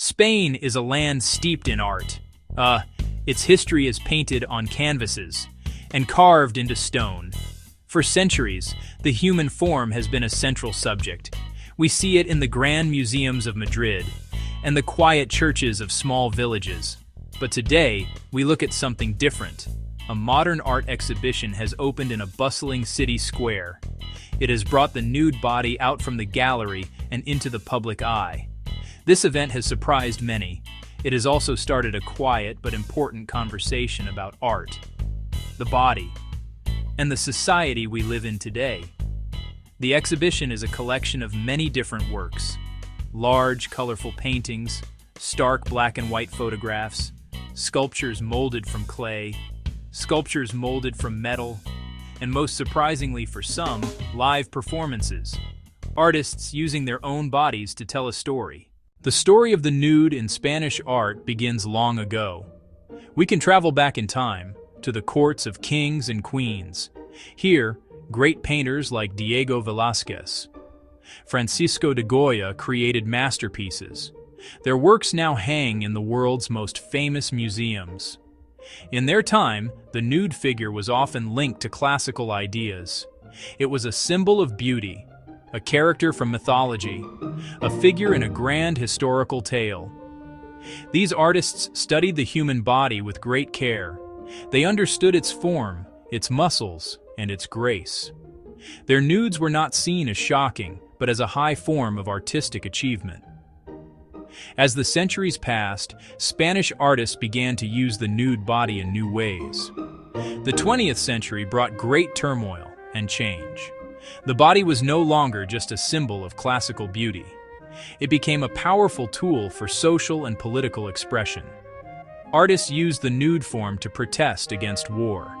Spain is a land steeped in art. Its history is painted on canvases and carved into stone. For centuries, the human form has been a central subject. We see it in the grand museums of Madrid and the quiet churches of small villages. But today, we look at something different. A modern art exhibition has opened in a bustling city square. It has brought the nude body out from the gallery and into the public eye. This event has surprised many. It has also started a quiet but important conversation about art, the body, and the society we live in today. The exhibition is a collection of many different works: large, colorful paintings, stark black and white photographs, sculptures molded from clay, sculptures molded from metal, and most surprisingly for some, live performances. Artists using their own bodies to tell a story. The story of the nude in Spanish art begins long ago. We can travel back in time, to the courts of kings and queens. Here, great painters like Diego Velázquez, Francisco de Goya created masterpieces. Their works now hang in the world's most famous museums. In their time, the nude figure was often linked to classical ideas. It was a symbol of beauty, a character from mythology, a figure in a grand historical tale. These artists studied the human body with great care. They understood its form, its muscles, and its grace. Their nudes were not seen as shocking, but as a high form of artistic achievement. As the centuries passed, Spanish artists began to use the nude body in new ways. The 20th century brought great turmoil and change. The body was no longer just a symbol of classical beauty. It became a powerful tool for social and political expression. Artists used the nude form to protest against war,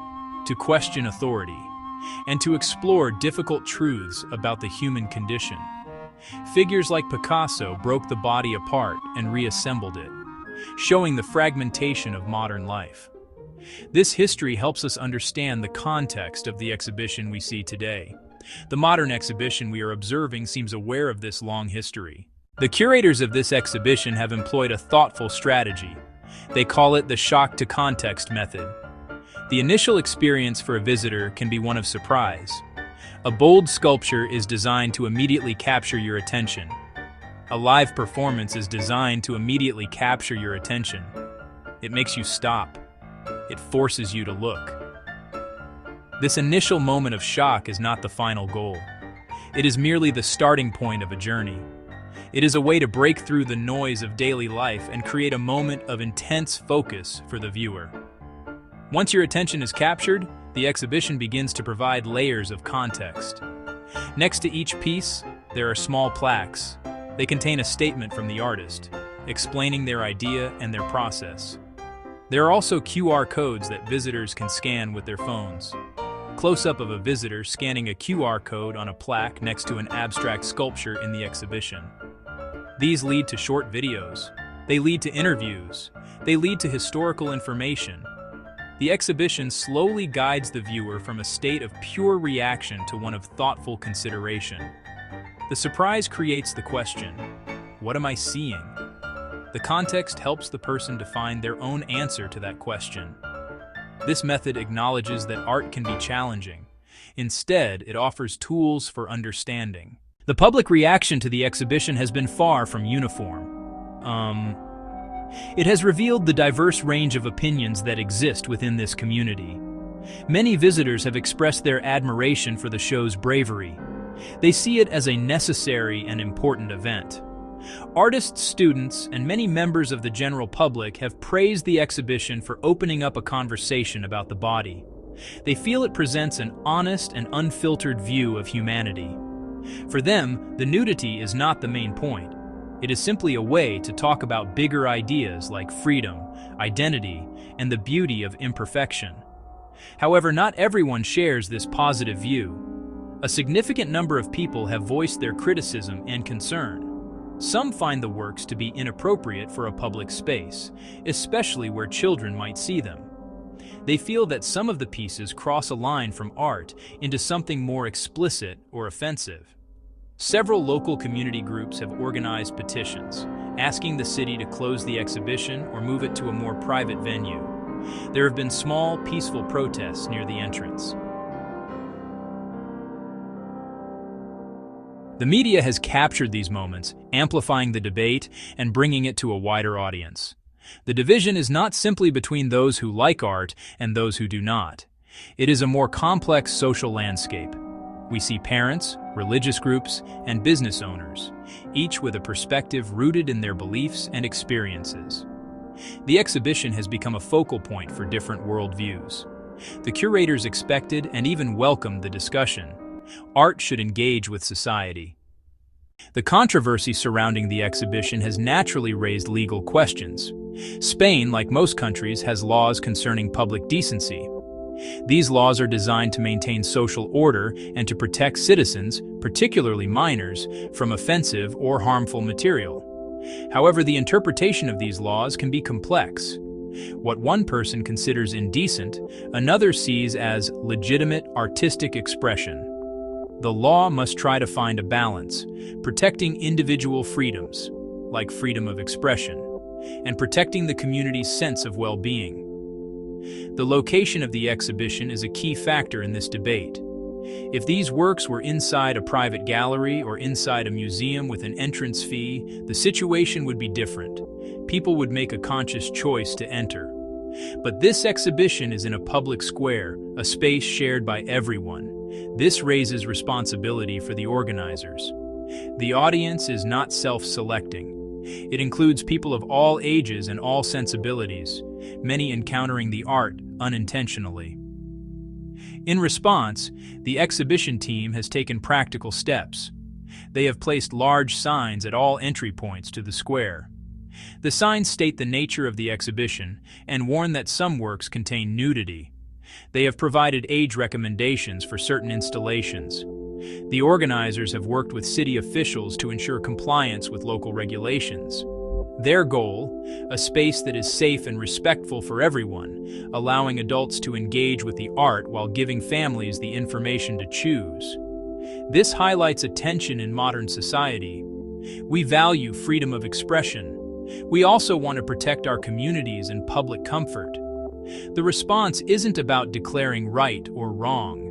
to question authority, and to explore difficult truths about the human condition. Figures like Picasso broke the body apart and reassembled it, showing the fragmentation of modern life. This history helps us understand the context of the exhibition we see today. The modern exhibition we are observing seems aware of this long history. The curators of this exhibition have employed a thoughtful strategy. They call it the shock to context method. The initial experience for a visitor can be one of surprise. A bold sculpture is designed to immediately capture your attention. A live performance is designed to immediately capture your attention. It makes you stop. It forces you to look. This initial moment of shock is not the final goal. It is merely the starting point of a journey. It is a way to break through the noise of daily life and create a moment of intense focus for the viewer. Once your attention is captured, the exhibition begins to provide layers of context. Next to each piece, there are small plaques. They contain a statement from the artist, explaining their idea and their process. There are also QR codes that visitors can scan with their phones. Close-up of a visitor scanning a QR code on a plaque next to an abstract sculpture in the exhibition. These lead to short videos. They lead to interviews. They lead to historical information. The exhibition slowly guides the viewer from a state of pure reaction to one of thoughtful consideration. The surprise creates the question, what am I seeing? The context helps the person to find their own answer to that question. This method acknowledges that art can be challenging. Instead, it offers tools for understanding. The public reaction to the exhibition has been far from uniform. It has revealed the diverse range of opinions that exist within this community. Many visitors have expressed their admiration for the show's bravery. They see it as a necessary and important event. Artists, students, and many members of the general public have praised the exhibition for opening up a conversation about the body. They feel it presents an honest and unfiltered view of humanity. For them, the nudity is not the main point. It is simply a way to talk about bigger ideas like freedom, identity, and the beauty of imperfection. However, not everyone shares this positive view. A significant number of people have voiced their criticism and concern. Some find the works to be inappropriate for a public space, especially where children might see them. They feel that some of the pieces cross a line from art into something more explicit or offensive. Several local community groups have organized petitions, asking the city to close the exhibition or move it to a more private venue. There have been small, peaceful protests near the entrance. The media has captured these moments, amplifying the debate and bringing it to a wider audience. The division is not simply between those who like art and those who do not. It is a more complex social landscape. We see parents, religious groups, and business owners, each with a perspective rooted in their beliefs and experiences. The exhibition has become a focal point for different worldviews. The curators expected and even welcomed the discussion. Art should engage with society. The controversy surrounding the exhibition has naturally raised legal questions. Spain, like most countries, has laws concerning public decency. These laws are designed to maintain social order and to protect citizens, particularly minors, from offensive or harmful material. However, the interpretation of these laws can be complex. What one person considers indecent, another sees as legitimate artistic expression. The law must try to find a balance, protecting individual freedoms, like freedom of expression, and protecting the community's sense of well-being. The location of the exhibition is a key factor in this debate. If these works were inside a private gallery or inside a museum with an entrance fee, the situation would be different. People would make a conscious choice to enter. But this exhibition is in a public square, a space shared by everyone. This raises responsibility for the organizers. The audience is not self-selecting. It includes people of all ages and all sensibilities, many encountering the art unintentionally. In response, the exhibition team has taken practical steps. They have placed large signs at all entry points to the square. The signs state the nature of the exhibition and warn that some works contain nudity. They have provided age recommendations for certain installations. The organizers have worked with city officials to ensure compliance with local regulations. Their goal, a space that is safe and respectful for everyone, allowing adults to engage with the art while giving families the information to choose. This highlights a tension in modern society. We value freedom of expression. We also want to protect our communities and public comfort. The response isn't about declaring right or wrong.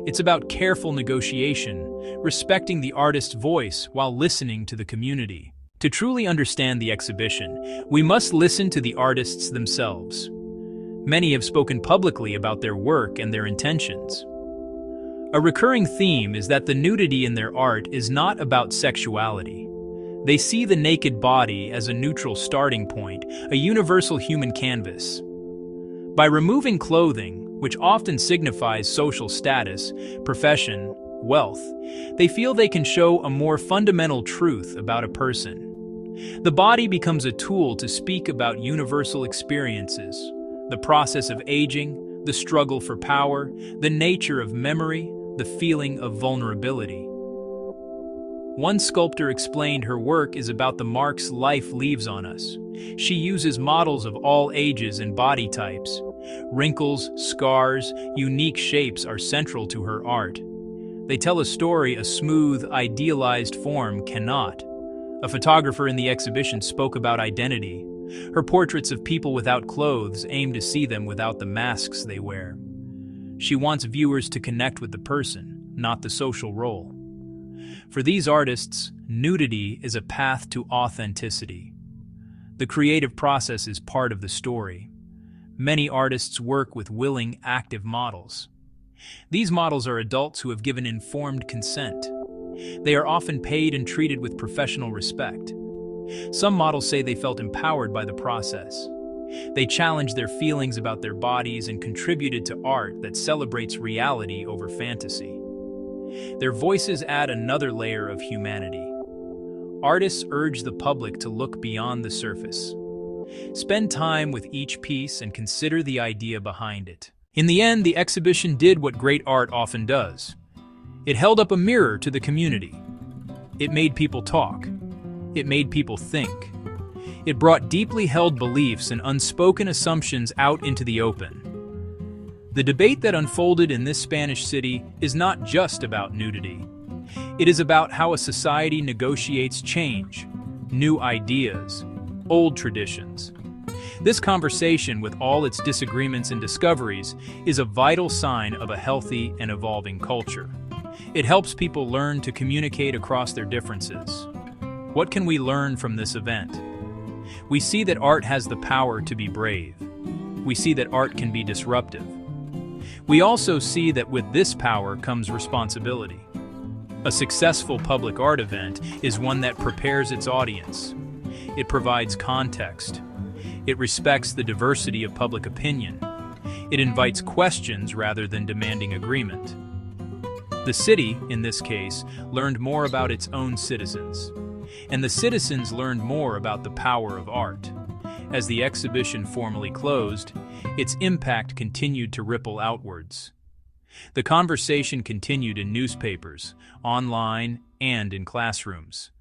It's about careful negotiation, respecting the artist's voice while listening to the community. To truly understand the exhibition, we must listen to the artists themselves. Many have spoken publicly about their work and their intentions. A recurring theme is that the nudity in their art is not about sexuality. They see the naked body as a neutral starting point, a universal human canvas. By removing clothing, which often signifies social status, profession, wealth, they feel they can show a more fundamental truth about a person. The body becomes a tool to speak about universal experiences, the process of aging, the struggle for power, the nature of memory, the feeling of vulnerability. One sculptor explained her work is about the marks life leaves on us. She uses models of all ages and body types. Wrinkles, scars, unique shapes are central to her art. They tell a story a smooth, idealized form cannot. A photographer in the exhibition spoke about identity. Her portraits of people without clothes aim to see them without the masks they wear. She wants viewers to connect with the person, not the social role. For these artists, nudity is a path to authenticity. The creative process is part of the story. Many artists work with willing, active models. These models are adults who have given informed consent. They are often paid and treated with professional respect. Some models say they felt empowered by the process. They challenged their feelings about their bodies and contributed to art that celebrates reality over fantasy. Their voices add another layer of humanity. Artists urge the public to look beyond the surface. Spend time with each piece and consider the idea behind it. In the end, the exhibition did what great art often does. It held up a mirror to the community. It made people talk. It made people think. It brought deeply held beliefs and unspoken assumptions out into the open. The debate that unfolded in this Spanish city is not just about nudity. It is about how a society negotiates change, new ideas, old traditions. This conversation, with all its disagreements and discoveries, is a vital sign of a healthy and evolving culture. It helps people learn to communicate across their differences. What can we learn from this event? We see that art has the power to be brave. We see that art can be disruptive. We also see that with this power comes responsibility. A successful public art event is one that prepares its audience. It provides context. It respects the diversity of public opinion. It invites questions rather than demanding agreement. The city, in this case, learned more about its own citizens. And the citizens learned more about the power of art. As the exhibition formally closed, its impact continued to ripple outwards. The conversation continued in newspapers, online, and in classrooms.